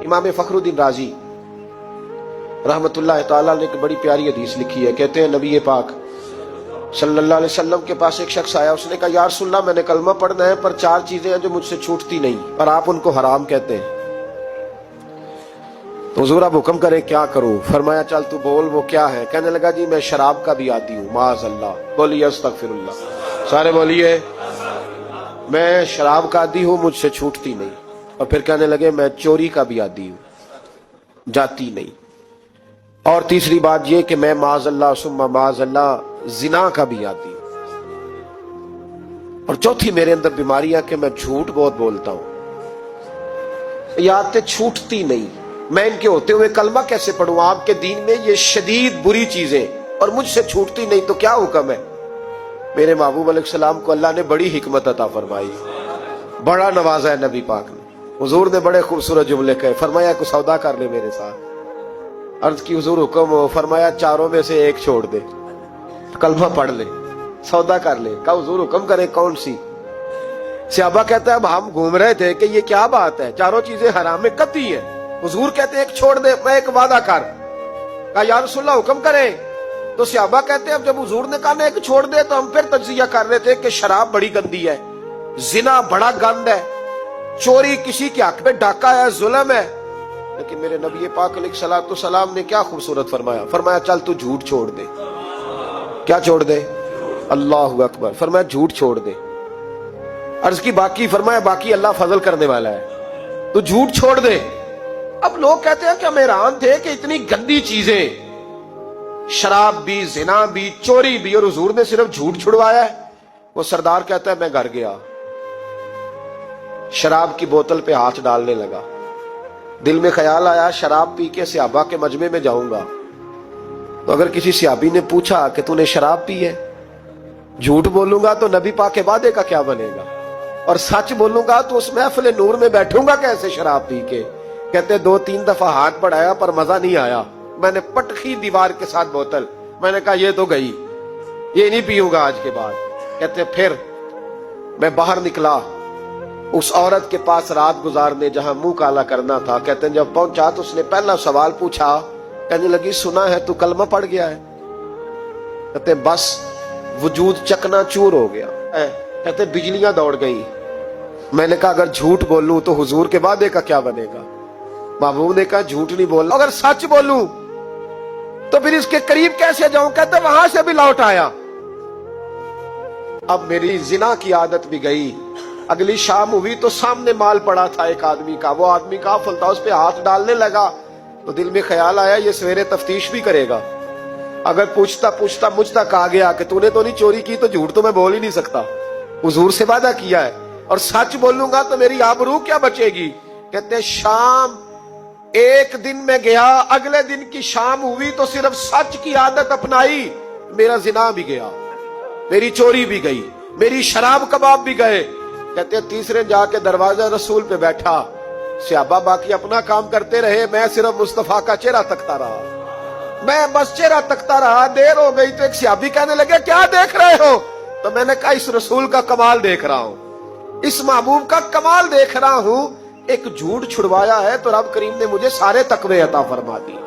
इमाम फखरुद्दीन राजी रहमतुल्लाह ताला ने एक बड़ी प्यारी हदीस लिखी है। कहते हैं नबी पाक सल्लल्लाहु अलैहि वसल्लम के पास एक शख्स आया, उसने कहा या रसूलल्लाह मैंने कलमा पढ़ना है पर 4 चीजें हैं जो मुझसे छूटती नहीं और आप उनको हराम कहते हैं, तो हुजूर आप हुक्म करें क्या करूं? फरमाया चल तू बोल वो क्या है? कहने लगा जी मैं शराब का भी आदी हूं। माज़अल्लाह, बोलिए अस्तगफिरुल्लाह, सारे बोलिए मैं शराब का आदी हूं, मुझसे छूटती नहीं। और फिर कहने लगे मैं चोरी का भी आदी हूं, जाती नहीं। और तीसरी बात यह कि मैं माज़अल्लाह सुम्मा माज़अल्लाह जिना का भी आदी हूं। और चौथी मेरे अंदर बीमारियां कि मैं झूठ बहुत बोलता हूं। ये आदतें छूटती नहीं, मैं इनके होते हुए कलमा कैसे पढ़ूं? आपके दीन में ये शदीद बुरी चीजें और मुझसे छूटती नहीं, तो क्या हुक्म है? मेरे महबूब अलैहिस्सलाम को अल्लाह ने बड़ी हिकमत अता फरमाई, बड़ा नवाजा है नबी पाक ने। हुजूर ने बड़े खूबसूरत जुमले कहे, फरमाया को सौदा कर ले मेरे साथ। अर्ज की हुजूर हुक्म हो? फरमाया चारों में से एक छोड़ दे, कलमा पढ़ ले, सौदा कर ले। कहा हुजूर हुक्म करे कौन सी? सहाबा कहता है अब हम घूम रहे थे कि ये क्या बात है, चारों चीजें हराम में कतई है। हुजूर कहते हैं एक छोड़ दे, मैं एक वादा कर। कहा या रसूलल्लाह हुक्म करे? तो सहाबा कहते हैं अब जब हुजूर ने कहा एक छोड़ दे तो हम फिर तज्जिया कर रहे थे कि शराब बड़ी गंदी है, जिना बड़ा गंद है, चोरी किसी के हक में डाका है, जुल्म है। लेकिन मेरे नबी पाक अलैहिस्सलातु सलाम ने क्या खूबसूरत फरमाया, फरमाया चल तू झूठ छोड़ दे। क्या छोड़ दे? अल्लाहु अकबर। फरमाया झूठ छोड़ दे। अर्ज की बाकी? फरमाया बाकी अल्लाह फजल करने वाला है, तू झूठ छोड़ दे। अब लोग कहते हैं कि हम हैरान थे कि इतनी गंदी चीजें, शराब भी, जिना भी, चोरी भी, और हुजूर ने सिर्फ झूठ छुड़वाया है। वो सरदार कहता है मैं घर गया, शराब की बोतल पे हाथ डालने लगा। दिल में ख्याल आया शराब पी के सहाबा के मजमे में जाऊंगा, तो अगर किसी सहाबी ने पूछा कि तूने शराब पी है, झूठ बोलूंगा तो नबी पाक के वादे का क्या बनेगा, और सच बोलूंगा तो उस महफिल नूर में बैठूंगा कैसे शराब पी के? कहते 2-3 दफा हाथ बढ़ाया पर मजा नहीं आया, मैंने पटखी दीवार के साथ बोतल, मैंने कहा ये तो गई, ये नहीं पीऊंगा आज के बाद। कहते फिर मैं बाहर निकला उस औरत के पास रात गुजारने जहां मुंह काला करना था। कहते हैं जब पहुंचा तो उसने पहला सवाल पूछा, कहने लगी सुना है तू कलमा पढ़ गया है? कहते बस वजूद चकनाचूर हो गया। कहते बिजलियां दौड़ गई। मैंने कहा अगर झूठ बोलूं तो हुजूर के वादे का क्या बनेगा? महबूब ने कहा झूठ नहीं बोलना, अगर सच बोलूं तो फिर इसके करीब कैसे जाऊं? कहते वहां से भी लौट आया। अब मेरी जिना की आदत भी गई। अगली शाम हुई तो सामने माल पड़ा था एक आदमी का, वो आदमी काफिल था, उस पे हाथ डालने लगा तो दिल में ख्याल आया ये सवेरे तफ्तीश भी करेगा। अगर पूछता पूछता मुझ तक आ गया कि तूने तो नहीं चोरी की, तो झूठ तो मैं बोल ही नहीं सकता, हुजूर से वादा किया है, और सच बोलूंगा तो मेरी आबरू क्या बचेगी? कहते शाम एक दिन में गया, अगले दिन की शाम हुई तो सिर्फ सच की आदत अपनाई, मेरा जिना भी गया, मेरी चोरी भी गई, मेरी शराब कबाब भी गए। कहते तीसरे जाके दरवाजा रसूल पे बैठा, सहाबा बाकी अपना काम करते रहे, मैं सिर्फ मुस्तफा का चेहरा तकता रहा, मैं बस चेहरा तकता रहा। देर हो गई तो एक सहाबी कहने लगे क्या देख रहे हो? तो मैंने कहा इस रसूल का कमाल देख रहा हूं, इस महबूब का कमाल देख रहा हूं। एक झूठ छुड़वाया है तो रब करीम ने मुझे सारे तकवे अता फरमा दिए।